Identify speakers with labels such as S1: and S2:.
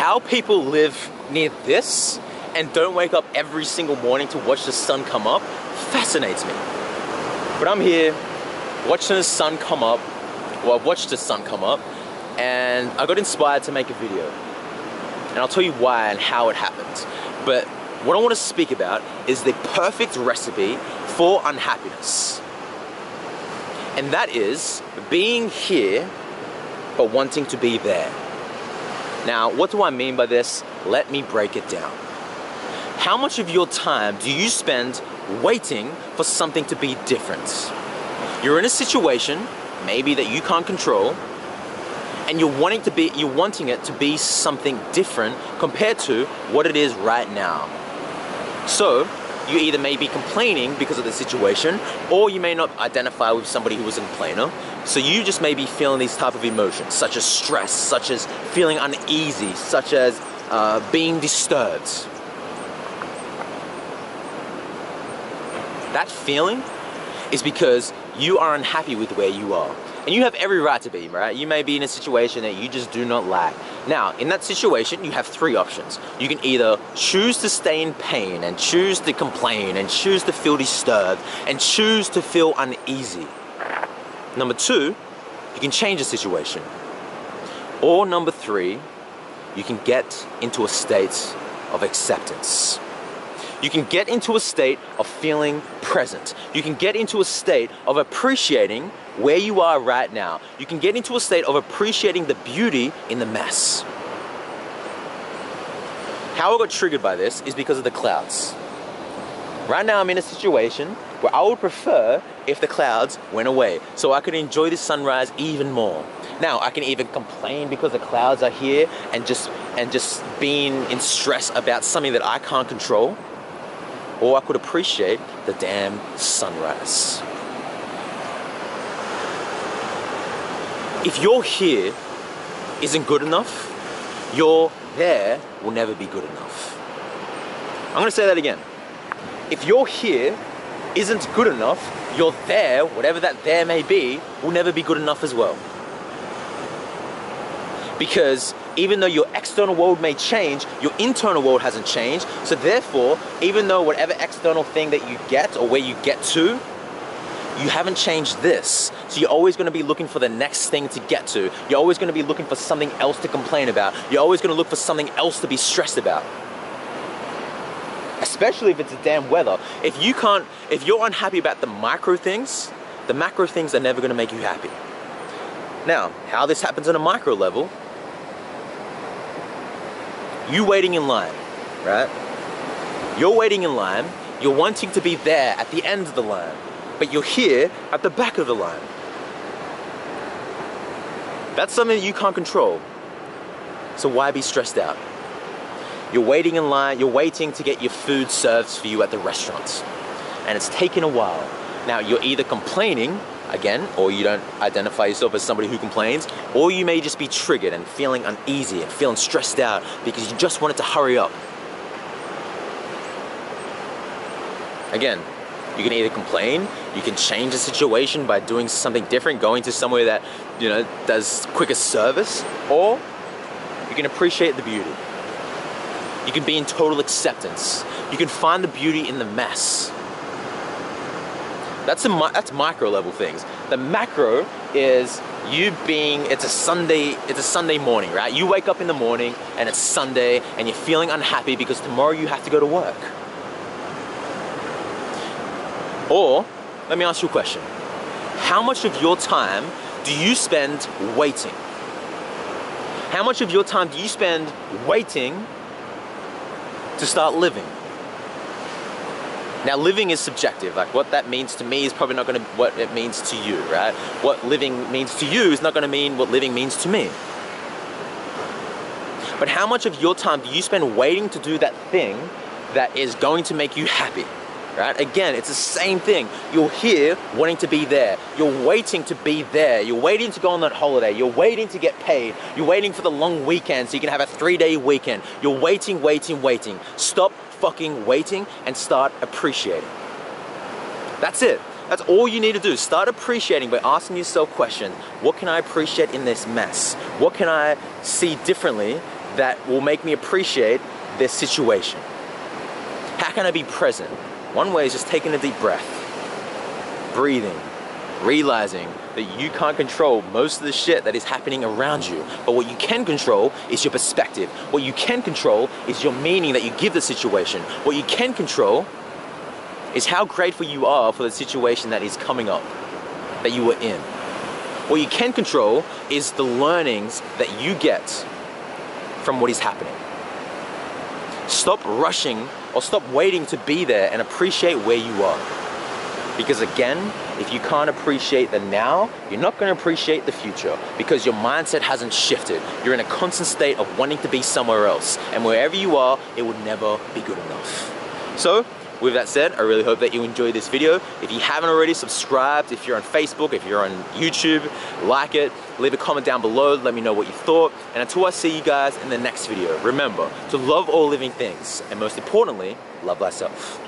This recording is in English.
S1: how people live near this and don't wake up every single morning to watch the sun come up fascinates me. But I'm here watching the sun come up. Well, I've watched the sun come up and I got inspired to make a video. And I'll tell you why and how it happened. But what I want to speak about is the perfect recipe for unhappiness. And that is being here but wanting to be there. Now, what do I mean by this? Let me break it down. How much of your time do you spend waiting for something to be different? You're in a situation, maybe that you can't control, and you're wanting it to be something different compared to what it is right now. So, you either may be complaining because of the situation, or you may not identify with somebody who is a complainer. So you just may be feeling these type of emotions, such as stress, such as feeling uneasy, such as being disturbed. That feeling is because you are unhappy with where you are. And you have every right to be, right? You may be in a situation that you just do not like. Now, in that situation, you have three options. You can either choose to stay in pain and choose to complain and choose to feel disturbed and choose to feel uneasy. Number two, you can change the situation. Or number three, you can get into a state of acceptance. You can get into a state of feeling present. You can get into a state of appreciating where you are right now. You can get into a state of appreciating the beauty in the mess. How I got triggered by this is because of the clouds. Right now I'm in a situation where I would prefer if the clouds went away so I could enjoy the sunrise even more. Now I can even complain because the clouds are here and just being in stress about something that I can't control. Or I could appreciate the damn sunrise. If you're here isn't good enough, your there will never be good enough. I'm gonna say that again. If your here isn't good enough, your there, whatever that there may be, will never be good enough as well. Because even though your external world may change, your internal world hasn't changed. So therefore, even though whatever external thing that you get or where you get to, you haven't changed this. So you're always gonna be looking for the next thing to get to. You're always gonna be looking for something else to complain about. You're always gonna look for something else to be stressed about. Especially if it's the damn weather. If you're unhappy about the macro things are never gonna make you happy. Now, how this happens on a micro level, you waiting in line, right? You're waiting in line, you're wanting to be there at the end of the line, but you're here at the back of the line. That's something that you can't control. So why be stressed out? You're waiting in line, you're waiting to get your food served for you at the restaurant, and it's taken a while. Now, you're either complaining, again, or you don't identify yourself as somebody who complains, or you may just be triggered and feeling uneasy and feeling stressed out because you just want it to hurry up. Again, you can either complain, you can change the situation by doing something different, going to somewhere that, you know, does quicker service, or you can appreciate the beauty. You can be in total acceptance. You can find the beauty in the mess. That's micro level things. The macro is you being, it's a Sunday morning, right? You wake up in the morning and it's Sunday and you're feeling unhappy because tomorrow you have to go to work. Or, let me ask you a question. How much of your time do you spend waiting? How much of your time do you spend waiting to start living? Now, living is subjective. Like, what that means to me is probably not going to what it means to you, right? What living means to you is not going to mean what living means to me. But how much of your time do you spend waiting to do that thing that is going to make you happy, right? Again, it's the same thing. You're here wanting to be there. You're waiting to be there. You're waiting to go on that holiday. You're waiting to get paid. You're waiting for the long weekend so you can have a 3-day weekend. You're waiting, waiting, waiting. Stop fucking waiting and start appreciating. That's it. That's all you need to do. Start appreciating by asking yourself questions. What can I appreciate in this mess? What can I see differently that will make me appreciate this situation? How can I be present? One way is just taking a deep breath, breathing, realizing that you can't control most of the shit that is happening around you. But what you can control is your perspective. What you can control is your meaning that you give the situation. What you can control is how grateful you are for the situation that is coming up, that you were in. What you can control is the learnings that you get from what is happening. Stop rushing or stop waiting to be there and appreciate where you are. Because again, if you can't appreciate the now, you're not going to appreciate the future because your mindset hasn't shifted. You're in a constant state of wanting to be somewhere else. And wherever you are, it will never be good enough. So, with that said, I really hope that you enjoyed this video. If you haven't already, subscribed. If you're on Facebook, if you're on YouTube, like it. Leave a comment down below, let me know what you thought. And until I see you guys in the next video, remember to love all living things. And most importantly, love thyself.